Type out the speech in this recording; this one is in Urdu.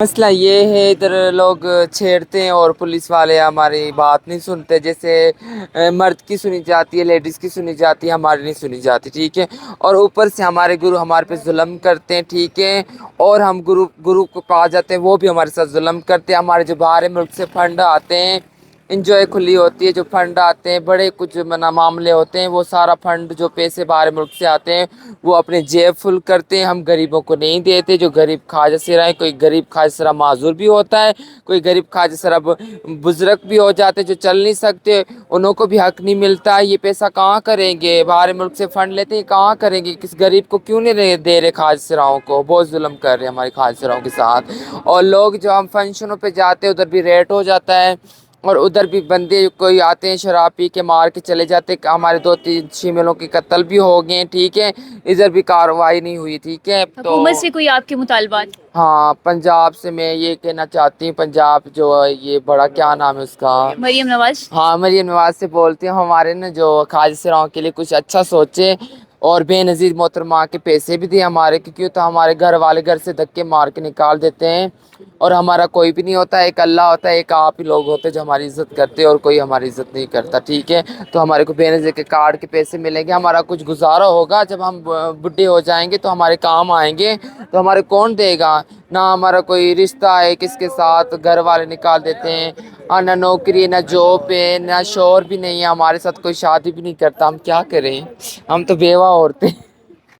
مسئلہ یہ ہے ادھر لوگ چھیڑتے ہیں اور پولیس والے ہماری بات نہیں سنتے. جیسے مرد کی سنی جاتی ہے، لیڈیز کی سنی جاتی ہے، ہماری نہیں سنی جاتی. ٹھیک ہے. اور اوپر سے ہمارے گرو ہمارے پہ ظلم کرتے ہیں. ٹھیک ہے. اور ہم گرو کو پا جاتے ہیں، وہ بھی ہمارے ساتھ ظلم کرتے ہیں. ہمارے جو باہر ملک سے فنڈ آتے ہیں، انجوائے کھلی ہوتی ہے، جو فنڈ آتے ہیں بڑے کچھ معاملے ہوتے ہیں، وہ سارا فنڈ جو پیسے باہر ملک سے آتے ہیں وہ اپنے جیب فل کرتے ہیں. ہم غریبوں کو نہیں دیتے. جو غریب خواجہ سرا ہیں، کوئی غریب خواجہ سرا معذور بھی ہوتا ہے، کوئی غریب خواجہ سرا بزرگ بھی ہو جاتے جو چل نہیں سکتے، انہوں کو بھی حق نہیں ملتا. یہ پیسہ کہاں کریں گے؟ باہر ملک سے فنڈ لیتے ہیں، کہاں کریں گے؟ کس غریب کو کیوں نہیں دے رہے؟ خواجہ سراؤں کو بہت ظلم کر رہے ہیں ہمارے خواجہ سراؤں کے ساتھ. اور لوگ جو ہم فنکشنوں پہ جاتے ہیں ادھر بھی ریٹ ہو جاتا ہے، اور ادھر بھی بندے کوئی آتے ہیں شراب پی کے مار کے چلے جاتے. ہمارے 2-3 شیمیلوں کے قتل بھی ہو گئے. ٹھیک ہے. ادھر بھی کارروائی نہیں ہوئی. ٹھیک ہے. تو حکومت سے کوئی آپ کے مطالبات؟ ہاں، پنجاب سے میں یہ کہنا چاہتی ہوں، پنجاب جو ہے یہ بڑا کیا نام ہے اس کا، مریم نواز. ہاں مریم نواز سے بولتے ہیں ہمارے نا جو خواجہ سراؤں کے لیے کچھ اچھا سوچے، اور بے نظیر محترمہ کے پیسے بھی دیں ہمارے، کیونکہ تو ہمارے گھر والے گھر سے دھکے مار کے نکال دیتے ہیں. اور ہمارا کوئی بھی نہیں ہوتا، ایک اللہ ہوتا ہے، ایک آپ ہی لوگ ہوتے ہیں جو ہماری عزت کرتے اور کوئی ہماری عزت نہیں کرتا. ٹھیک ہے. تو ہمارے کو بے نظیر کے کارڈ کے پیسے ملیں گے، ہمارا کچھ گزارا ہوگا. جب ہم بڈھے ہو جائیں گے تو ہمارے کام آئیں گے، تو ہمارے کون دے گا؟ نہ ہمارا کوئی رشتہ ہے کس کے ساتھ، گھر والے نکال دیتے ہیں. اور نہ نوکری، نہ جاب ہے، نہ شوہر بھی نہیں ہے ہمارے ساتھ، کوئی شادی بھی نہیں کرتا. ہم کیا کریں؟ ہم تو بیوہ عورتیں.